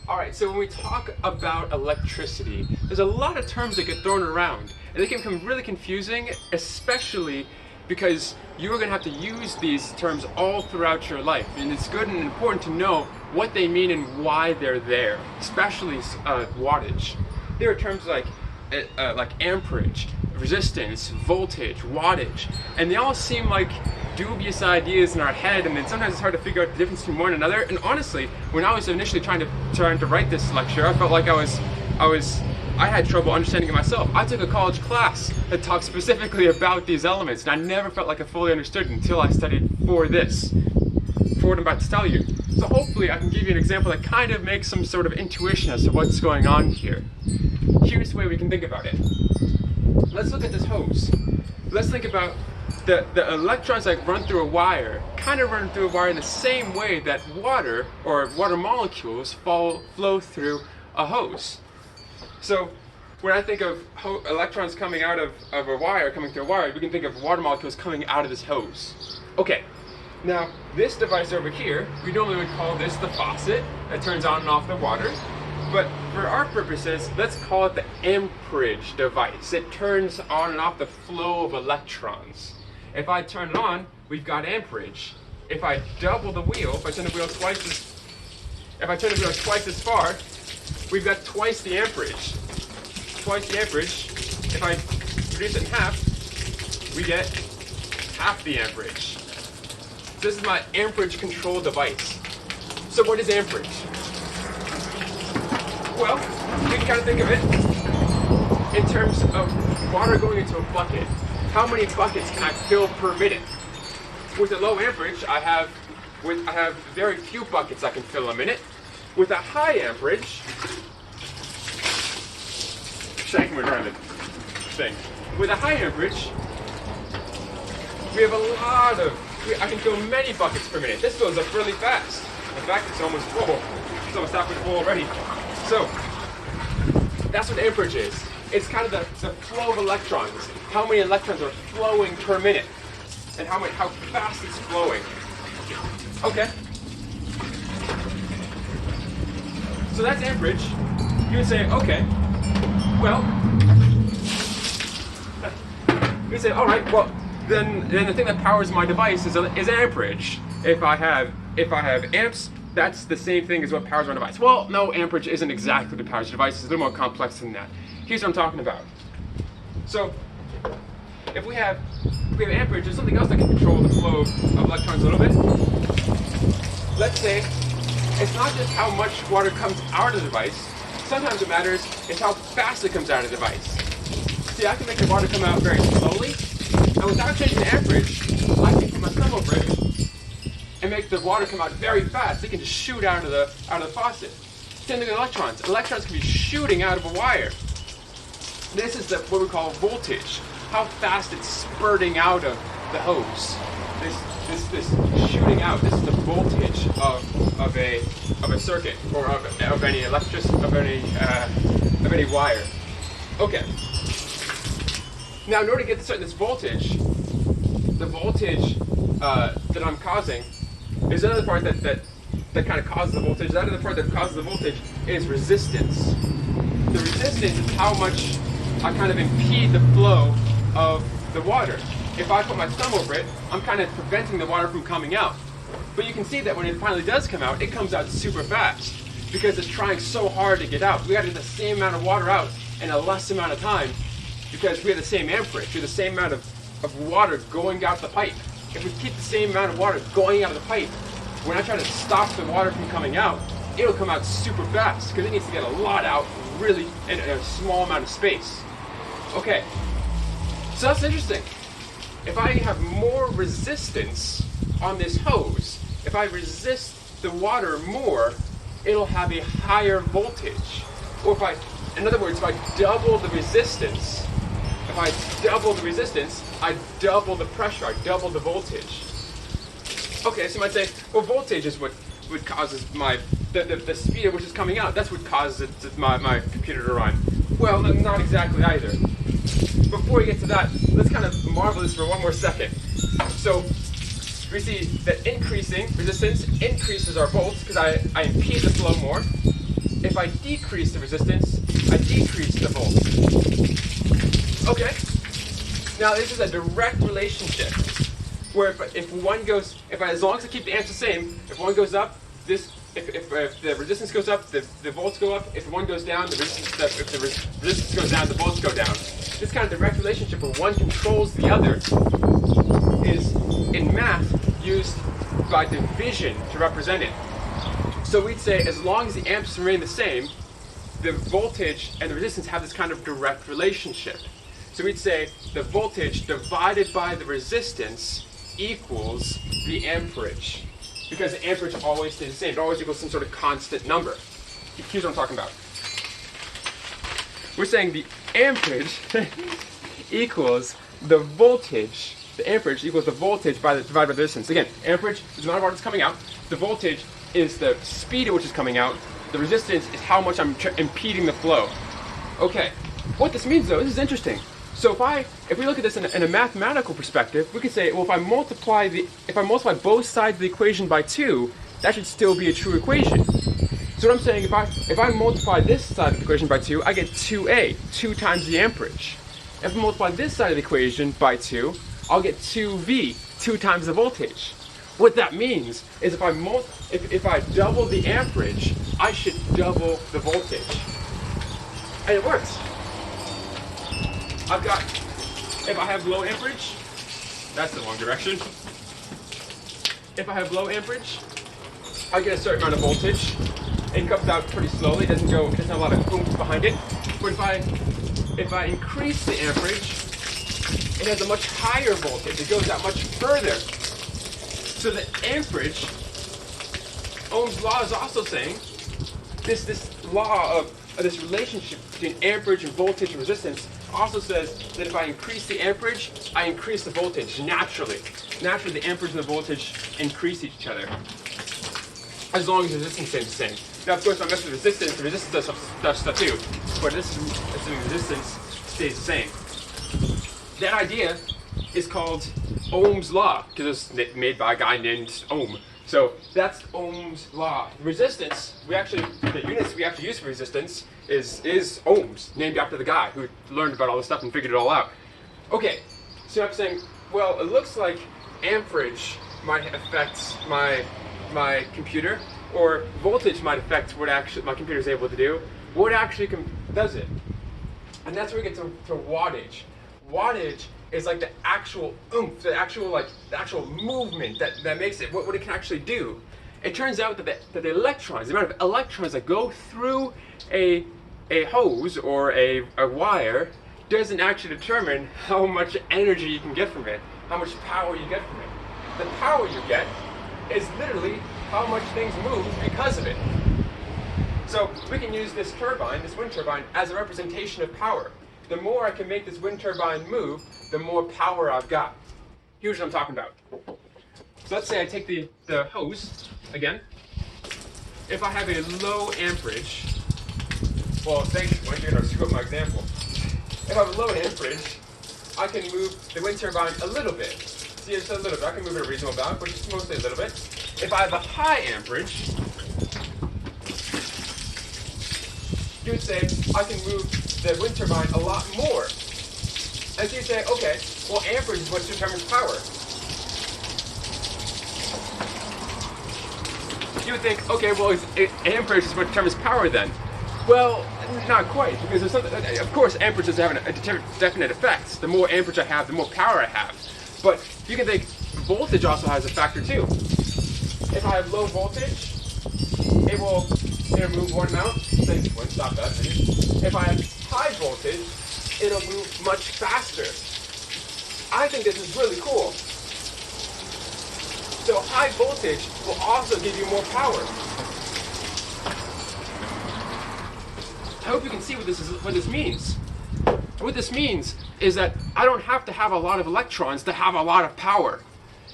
Alright, so when we talk about electricity, there's a lot of terms that get thrown around, and they can become really confusing, especially because you're going to have to use these terms all throughout your life, and it's good and important to know what they mean and why they're there, especially wattage. There are terms like amperage, resistance, voltage, wattage, and they all seem like dubious ideas in our head, and then sometimes it's hard to figure out the difference between one and another. And honestly, when I was initially trying to write this lecture, I felt like I had trouble understanding it myself. I took a college class that talked specifically about these elements, and I never felt like I fully understood until I studied for what I'm about to tell you. So hopefully I can give you an example that kind of makes some sort of intuition as to what's going on here. Here's the way we can think about it. Let's look at this hose. Let's think about the electrons that run through a wire kind of run through a wire in the same way that water or water molecules flow through a hose. So when I think of electrons coming out of a wire, coming through a wire, we can think of water molecules coming out of this hose. Okay, now this device over here, we normally would call this the faucet that turns on and off the water. But for our purposes, let's call it the amperage device. It turns on and off the flow of electrons. If I turn it on, we've got amperage. If I double the wheel, if I turn the wheel twice as far, we've got twice the amperage. Twice the amperage. If I reduce it in half, we get half the amperage. This is my amperage control device. So what is amperage? Well, you can kind of think of it in terms of water going into a bucket. How many buckets can I fill per minute? With a low amperage, I have very few buckets I can fill a minute. With a high amperage, shaking around the thing. With a high amperage, we have I can fill many buckets per minute. This fills up really fast. In fact, it's almost full. It's almost halfway full already. So, that's what amperage is. It's kind of the flow of electrons. How many electrons are flowing per minute, and how fast it's flowing. Okay. So that's amperage. You would say, okay, well, you say, all right, well, then the thing that powers my device is amperage. If I have amps, that's the same thing as what powers my device. Well, no, amperage isn't exactly what powers the device. It's a little more complex than that. Here's what I'm talking about. So, if we have amperage, there's something else that can control the flow of electrons a little bit. Let's say it's not just how much water comes out of the device. Sometimes what matters is how fast it comes out of the device. See, I can make the water come out very slowly, and without changing the amperage, I can put my thumb over it and make the water come out very fast. It can just shoot out of the faucet. Same thing with electrons. Electrons can be shooting out of a wire. This is what we call voltage. How fast it's spurting out of the hose. This shooting out. This is the voltage of a circuit or of any wire. Okay. Now, in order to get this voltage, the voltage that I'm causing. There's another part that kind of causes the voltage. That other part that causes the voltage is resistance. The resistance is how much I kind of impede the flow of the water. If I put my thumb over it, I'm kind of preventing the water from coming out. But you can see that when it finally does come out, it comes out super fast because it's trying so hard to get out. We got to get the same amount of water out in a less amount of time because we have the same amperage, we have the same amount of water going out the pipe. If we keep the same amount of water going out of the pipe, when I try to stop the water from coming out, it'll come out super fast because it needs to get a lot out really in a small amount of space. Okay, so that's interesting. If I have more resistance on this hose, if I resist the water more, it'll have a higher voltage. Or in other words, if I double the resistance, I double the pressure, I double the voltage. Okay, so you might say, well, voltage is what causes the speed at which it's coming out. That's what causes my computer to run. Well, not exactly either. Before we get to that, let's kind of marvel this for one more second. So we see that increasing resistance increases our volts because I impede the flow more. if I decrease the resistance, I decrease the voltage. Okay. Now this is a direct relationship where as long as I keep the amps the same, if one goes up, if the resistance goes up, the volts go up. If one goes down, if the resistance goes down, the volts go down. This kind of direct relationship where one controls the other is in math used by division to represent it. So we'd say as long as the amps remain the same, the voltage and the resistance have this kind of direct relationship. So we'd say the voltage divided by the resistance equals the amperage. Because the amperage always stays the same. It always equals some sort of constant number. Here's what I'm talking about. We're saying the amperage equals the voltage. The amperage equals the voltage divided by the resistance. Again, amperage is the amount of water that's coming out. The voltage is the speed at which it's coming out. The resistance is how much I'm impeding the flow. Okay, what this means though, this is interesting. So if we look at this in a mathematical perspective, we could say, well, if I multiply both sides of the equation by 2, that should still be a true equation. So what I'm saying, if I multiply this side of the equation by 2, I get 2A, 2 times the amperage. If I multiply this side of the equation by 2, I'll get 2V, 2 times the voltage. What that means is if I double the amperage, I should double the voltage. And it works. If I have low amperage, that's the wrong direction. If I have low amperage, I get a certain amount of voltage. It comes out pretty slowly, it doesn't have a lot of oomph behind it. But if I increase the amperage, it has a much higher voltage. It goes out much further. So the amperage, Ohm's law is also saying, this law of this relationship between amperage and voltage and resistance also says that if I increase the amperage, I increase the voltage naturally. Naturally, the amperage and the voltage increase each other, as long as the resistance stays the same. Now, of course, if I mess with resistance, the resistance does stuff too. But this is assuming resistance stays the same. That idea is called Ohm's law, because it was made by a guy named Ohm. So that's Ohm's law. Resistance, the units we actually use for resistance is ohms, named after the guy who learned about all this stuff and figured it all out. Okay, so I'm saying, well, it looks like amperage might affect my computer, or voltage might affect what actually my computer is able to do. What actually does it? And that's where we get to wattage. Wattage is like the actual oomph, the actual movement that makes it, what it can actually do. It turns out that the electrons, the amount of electrons that go through a hose or a wire doesn't actually determine how much energy you can get from it, how much power you get from it. The power you get is literally how much things move because of it. So we can use this wind turbine, as a representation of power. The more I can make this wind turbine move, the more power I've got. Here's what I'm talking about. So let's say I take the hose again. If I have a low amperage, well, thanks, you're going to screw up my example. If I have a low amperage, I can move the wind turbine a little bit. See, it's a little bit. I can move it a reasonable amount, but it's mostly a little bit. If I have a high amperage, you would say I can move the wind turbine a lot more. And so you say, okay, well, amperage is what determines power. You would think, okay, well, amperage is what determines power then. Well, not quite, because there's something, of course, amperage does have a definite effect. The more amperage I have, the more power I have. But you can think voltage also has a factor too. If I have low voltage, it'll move one amount. Won't stop that. If I have high voltage, it'll move much faster. I think this is really cool. So high voltage will also give you more power. I hope you can see what this means. What this means is that I don't have to have a lot of electrons to have a lot of power.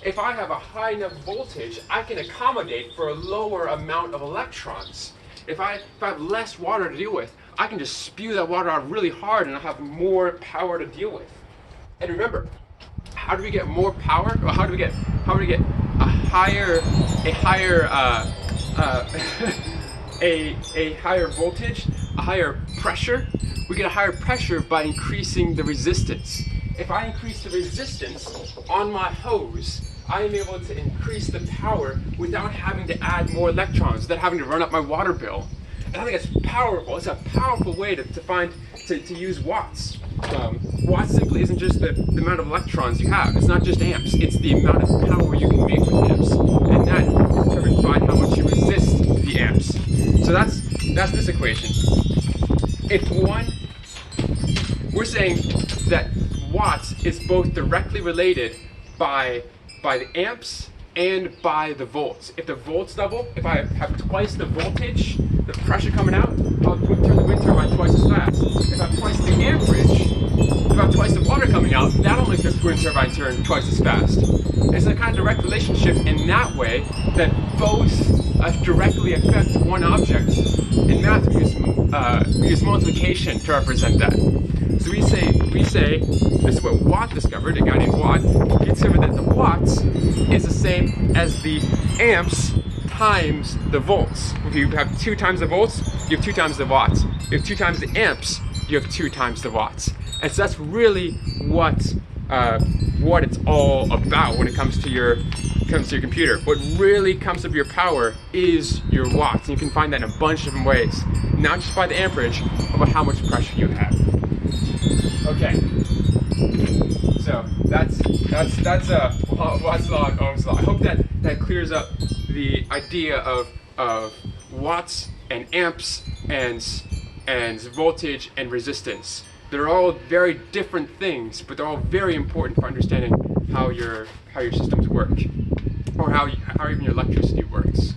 If I have a high enough voltage, I can accommodate for a lower amount of electrons. If I have less water to deal with, I can just spew that water out really hard and I'll have more power to deal with. And remember, how do we get more power? Or how do we get a higher voltage, a higher pressure. We get a higher pressure by increasing the resistance. If I increase the resistance on my hose, I am able to increase the power without having to add more electrons, without having to run up my water bill. And I think it's powerful. It's a powerful way to use watts. Watts simply isn't just the amount of electrons you have. It's not just amps. It's the amount of power you can make with amps, and that is determined by how much you resist the amps. So that's this equation. If we're saying that watts is both directly related by the amps and by the volts. If the volts double, if I have twice the voltage, the pressure coming out, I'll turn the wind turbine twice as fast. If I have twice the amperage, if I have twice the water coming out, that'll make the wind turbine turn twice as fast. It's a kind of direct relationship in that way that both directly affect one object. In math, we use multiplication to represent that. So we say, this is what Watt discovered, a guy named Watt. He discovered that the watts is the same as the amps times the volts. If you have 2 times the volts, you have 2 times the watts. If you have 2 times the amps, you have 2 times the watts. And so that's really what it's all about when it comes to your computer. What really comes up your power is your watts. And you can find that in a bunch of different ways, not just by the amperage, but by how much pressure you have. Okay, so that's Watt's law and Ohm's law. I hope that clears up the idea of watts and amps and voltage and resistance. They're all very different things, but they're all very important for understanding how your systems work, or how even your electricity works.